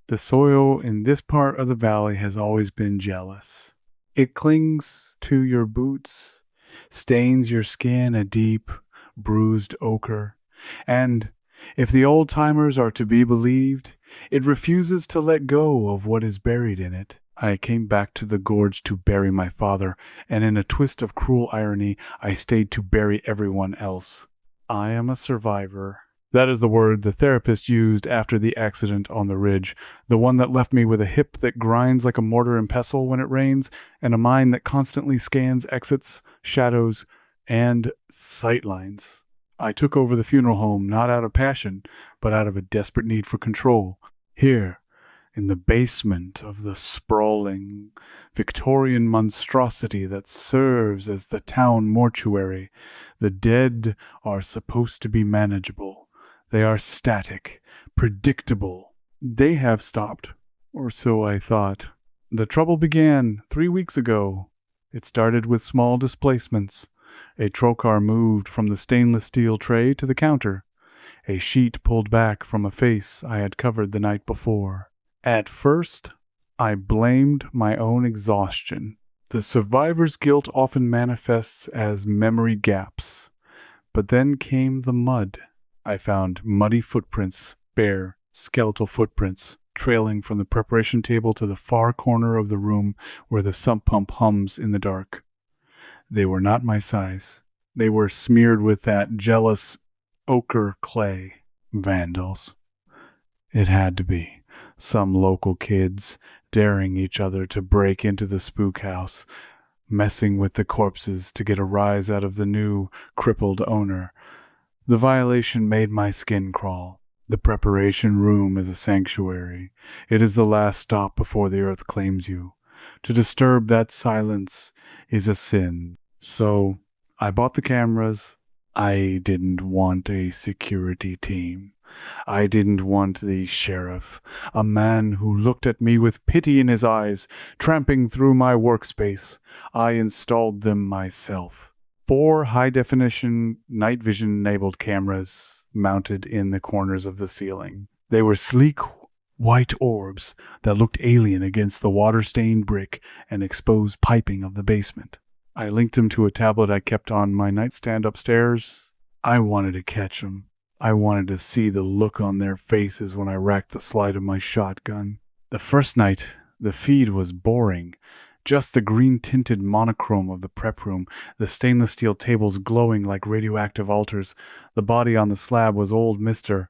The soil in this part of the valley has always been jealous. It clings to your boots, stains your skin a deep, bruised ochre, and, if the old-timers are to be believed, it refuses to let go of what is buried in it. I came back to the gorge to bury my father, and in a twist of cruel irony, I stayed to bury everyone else. I am a survivor. That is the word the therapist used after the accident on the ridge, the one that left me with a hip that grinds like a mortar and pestle when it rains, and a mind that constantly scans exits, shadows, and sightlines. I took over the funeral home not out of passion, but out of a desperate need for control. Here, in the basement of the sprawling Victorian monstrosity that serves as the town mortuary, the dead are supposed to be manageable. They are static, predictable. They have stopped, or so I thought. The trouble began 3 weeks ago. It started with small displacements. A trocar moved from the stainless steel tray to the counter. A sheet pulled back from a face I had covered the night before. At first, I blamed my own exhaustion. The survivor's guilt often manifests as memory gaps. But then came the mud. I found muddy footprints, bare, skeletal footprints, trailing from the preparation table to the far corner of the room where the sump pump hums in the dark. They were not my size. They were smeared with that jealous ochre clay. Vandals. It had to be. Some local kids daring each other to break into the spook house, messing with the corpses to get a rise out of the new, crippled owner. The violation made my skin crawl. The preparation room is a sanctuary. It is the last stop before the earth claims you. To disturb that silence is a sin. So, I bought the cameras. I didn't want a security team. I didn't want the sheriff, a man who looked at me with pity in his eyes, tramping through my workspace. I installed them myself. 4 high-definition, night vision-enabled cameras mounted in the corners of the ceiling. They were sleek, white orbs that looked alien against the water-stained brick and exposed piping of the basement. I linked them to a tablet I kept on my nightstand upstairs. I wanted to catch them. I wanted to see the look on their faces when I racked the slide of my shotgun. The first night, the feed was boring. Just the green-tinted monochrome of the prep room, the stainless steel tables glowing like radioactive altars. The body on the slab was old Mr.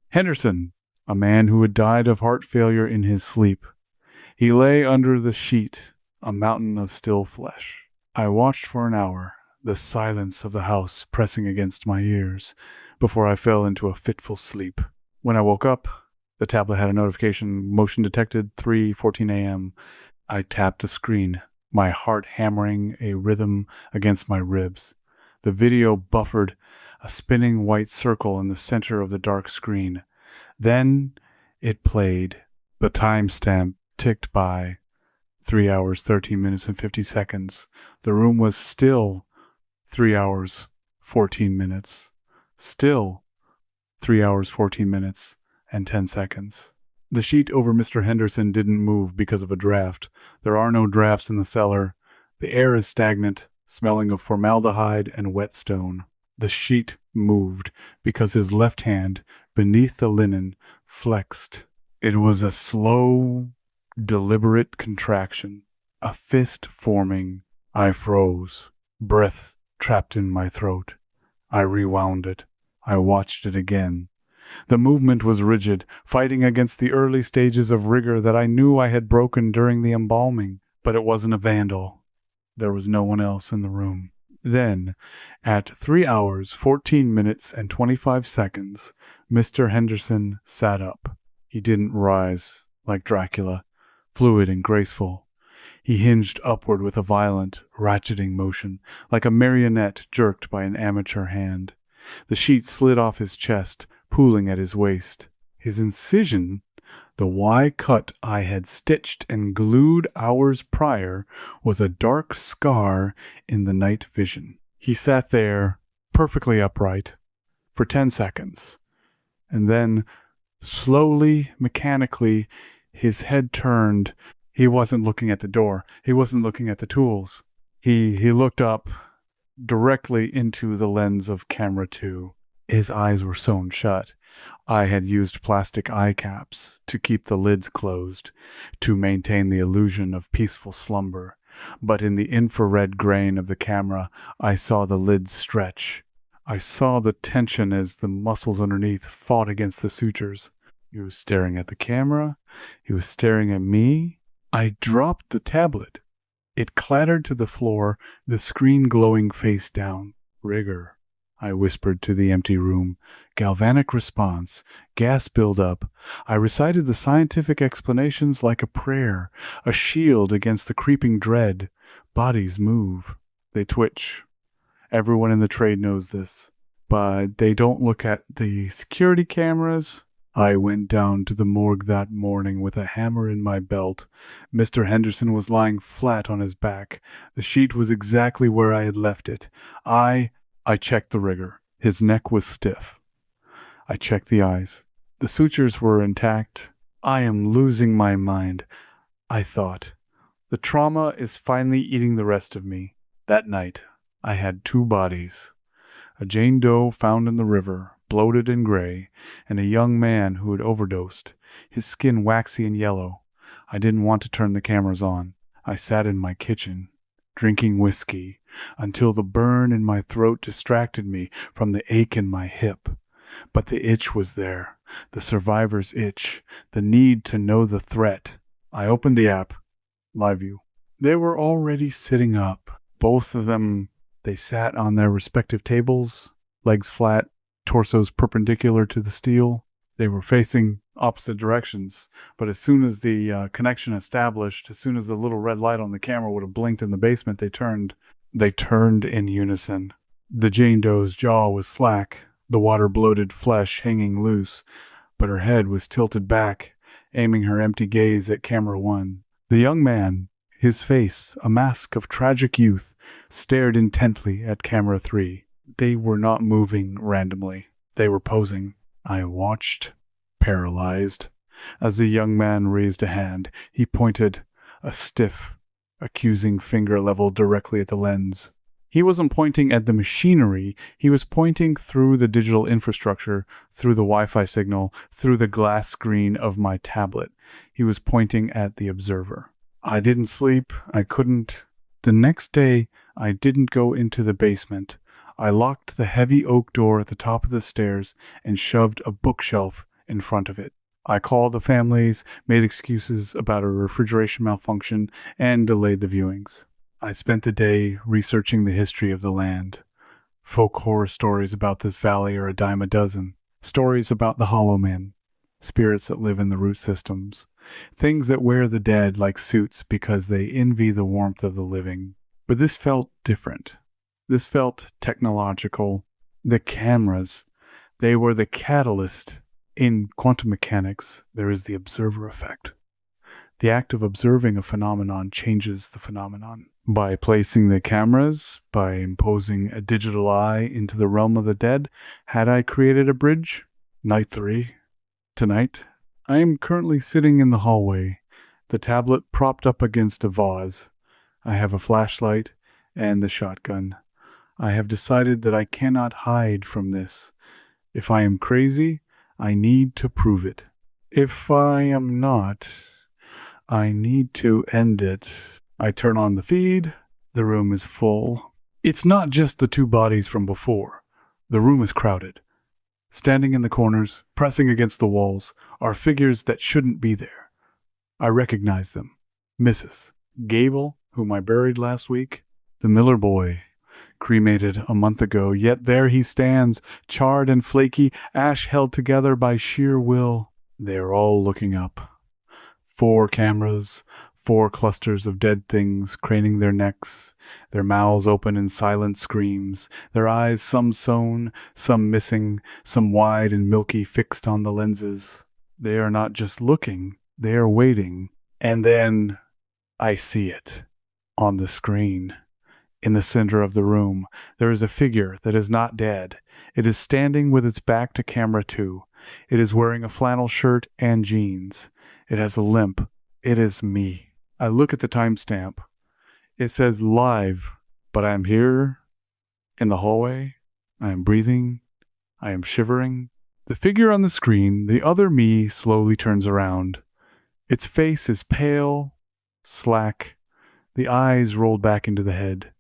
Henderson, a man who had died of heart failure in his sleep. He lay under the sheet, a mountain of still flesh. I watched for an hour, the silence of the house pressing against my ears, before I fell into a fitful sleep. When I woke up, the tablet had a notification, motion detected, 3:14 a.m. I tapped the screen, my heart hammering a rhythm against my ribs. The video buffered, a spinning white circle in the center of the dark screen. Then it played. The timestamp ticked by. 3 hours, 13 minutes, and 50 seconds. The room was still 3 hours, 14 minutes. Still 3 hours, 14 minutes, and 10 seconds. The sheet over Mr. Henderson didn't move because of a draft. There are no drafts in the cellar. The air is stagnant, smelling of formaldehyde and wet stone. The sheet moved because his left hand, beneath the linen, flexed. It was a slow, deliberate contraction, a fist forming. I froze, breath trapped in my throat. I rewound it. I watched it again. The movement was rigid, fighting against the early stages of rigor that I knew I had broken during the embalming. But it wasn't a vandal. There was no one else in the room. Then, at 3 hours, 14 minutes, and 25 seconds, Mr. Henderson sat up. He didn't rise, like Dracula, fluid and graceful. He hinged upward with a violent, ratcheting motion, like a marionette jerked by an amateur hand. The sheet slid off his chest, pooling at his waist. His incision, the Y cut I had stitched and glued hours prior, was a dark scar in the night vision. He sat there, perfectly upright, for 10 seconds, and then, slowly, mechanically, His head turned. He wasn't looking at the door. He wasn't looking at the tools. He looked up directly into the lens of camera 2. His eyes were sewn shut. I had used plastic eye caps to keep the lids closed, to maintain the illusion of peaceful slumber. But in the infrared grain of the camera, I saw the lids stretch. I saw the tension as the muscles underneath fought against the sutures. He was staring at the camera. He was staring at me. I dropped the tablet. It clattered to the floor, the screen glowing face down. "Rigor," I whispered to the empty room. Galvanic response. Gas buildup. I recited the scientific explanations like a prayer, a shield against the creeping dread. Bodies move. They twitch. Everyone in the trade knows this. But they don't look at the security cameras. I went down to the morgue that morning with a hammer in my belt. Mr. Henderson was lying flat on his back. The sheet was exactly where I had left it. I checked the rigor. His neck was stiff. I checked the eyes. The sutures were intact. I am losing my mind, I thought. The trauma is finally eating the rest of me. That night, I had 2 bodies. A Jane Doe found in the river, bloated and gray, and a young man who had overdosed, his skin waxy and yellow. I didn't want to turn the cameras on. I sat in my kitchen, drinking whiskey, until the burn in my throat distracted me from the ache in my hip. But the itch was there, the survivor's itch, the need to know the threat. I opened the app, LiveView. They were already sitting up. Both of them, they sat on their respective tables, legs flat, torsos perpendicular to the steel. They were facing opposite directions, but as soon as the connection established, as soon as the little red light on the camera would have blinked in the basement, they turned in unison. The Jane Doe's jaw was slack, the water-bloated flesh hanging loose, but her head was tilted back, aiming her empty gaze at camera 1. The young man, his face a mask of tragic youth, stared intently at camera 3. They were not moving randomly. They were posing. I watched, paralyzed. As the young man raised a hand, he pointed, a stiff, accusing finger leveled directly at the lens. He wasn't pointing at the machinery. He was pointing through the digital infrastructure, through the Wi-Fi signal, through the glass screen of my tablet. He was pointing at the observer. I didn't sleep. I couldn't. The next day, I didn't go into the basement. I locked the heavy oak door at the top of the stairs and shoved a bookshelf in front of it. I called the families, made excuses about a refrigeration malfunction, and delayed the viewings. I spent the day researching the history of the land. Folk horror stories about this valley are a dime a dozen. Stories about the Hollow Men, spirits that live in the root systems, things that wear the dead like suits because they envy the warmth of the living. But this felt different. This felt technological. The cameras, they were the catalyst. In quantum mechanics, there is the observer effect. The act of observing a phenomenon changes the phenomenon. By placing the cameras, by imposing a digital eye into the realm of the dead, had I created a bridge? Night 3. Tonight, I am currently sitting in the hallway, the tablet propped up against a vase. I have a flashlight and the shotgun. I have decided that I cannot hide from this. If I am crazy, I need to prove it. If I am not, I need to end it. I turn on the feed. The room is full. It's not just the 2 bodies from before. The room is crowded. Standing in the corners, pressing against the walls, are figures that shouldn't be there. I recognize them. Mrs. Gable, whom I buried last week. The Miller boy, cremated a month ago, yet there he stands, charred and flaky, ash held together by sheer will. They are all looking up. 4 cameras, 4 clusters of dead things craning their necks, their mouths open in silent screams, their eyes some sewn, some missing, some wide and milky fixed on the lenses. They are not just looking, they are waiting. And then I see it on the screen. In the center of the room, there is a figure that is not dead. It is standing with its back to camera 2. It is wearing a flannel shirt and jeans. It has a limp. It is me. I look at the timestamp. It says live, but I am here in the hallway. I am breathing. I am shivering. The figure on the screen, the other me, slowly turns around. Its face is pale, slack, the eyes rolled back into the head.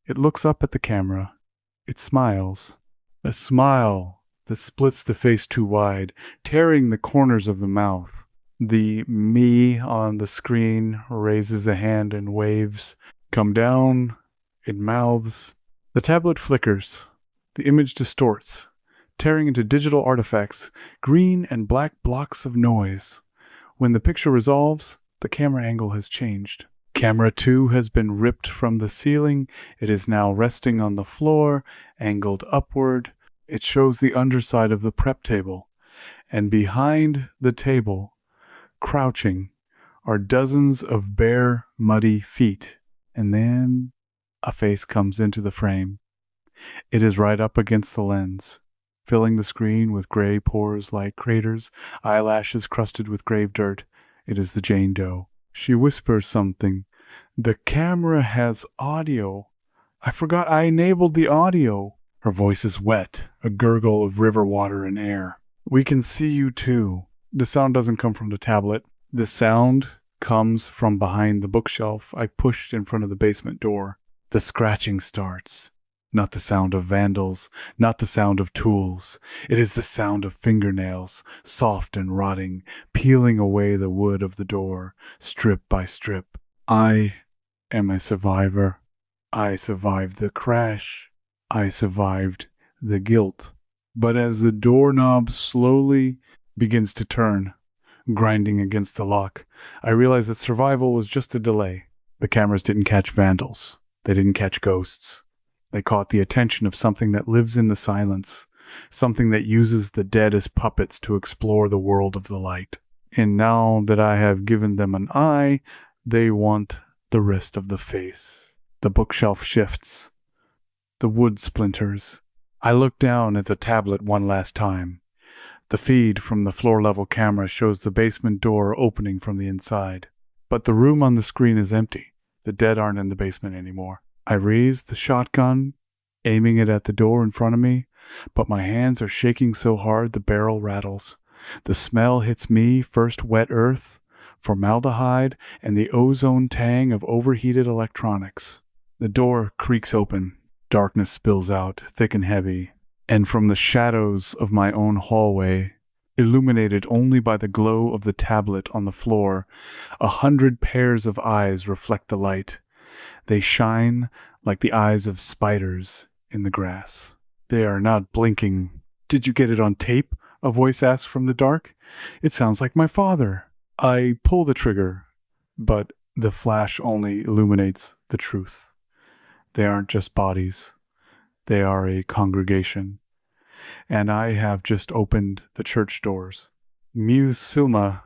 It looks up at the camera. It smiles. A smile that splits the face too wide, tearing the corners of the mouth. The me on the screen raises a hand and waves. Come down. It mouths. The tablet flickers. The image distorts, tearing into digital artifacts, green and black blocks of noise. When the picture resolves, the camera angle has changed. Camera 2 has been ripped from the ceiling. It is now resting on the floor, angled upward. It shows the underside of the prep table. And behind the table, crouching, are dozens of bare, muddy feet. And then a face comes into the frame. It is right up against the lens, filling the screen with gray pores like craters, eyelashes crusted with grave dirt. It is the Jane Doe. She whispers something. The camera has audio. I forgot I enabled the audio. Her voice is wet, a gurgle of river water and air. We can see you too. The sound doesn't come from the tablet. The sound comes from behind the bookshelf I pushed in front of the basement door. The scratching starts. Not the sound of vandals, not the sound of tools. It is the sound of fingernails, soft and rotting, peeling away the wood of the door, strip by strip. I am a survivor. I survived the crash. I survived the guilt. But as the doorknob slowly begins to turn, grinding against the lock, I realize that survival was just a delay. The cameras didn't catch vandals. They didn't catch ghosts. They caught the attention of something that lives in the silence, something that uses the dead as puppets to explore the world of the light. And now that I have given them an eye, they want the rest of the face. The bookshelf shifts. The wood splinters. I look down at the tablet one last time. The feed from the floor-level camera shows the basement door opening from the inside. But the room on the screen is empty. The dead aren't in the basement anymore. I raise the shotgun, aiming it at the door in front of me, but my hands are shaking so hard the barrel rattles. The smell hits me, first wet earth, formaldehyde, and the ozone tang of overheated electronics. The door creaks open. Darkness spills out, thick and heavy, and from the shadows of my own hallway, illuminated only by the glow of the tablet on the floor, 100 pairs of eyes reflect the light. They shine like the eyes of spiders in the grass. They are not blinking. Did you get it on tape? A voice asks from the dark. It sounds like my father. I pull the trigger, but the flash only illuminates the truth. They aren't just bodies. They are a congregation. And I have just opened the church doors. Muse Silma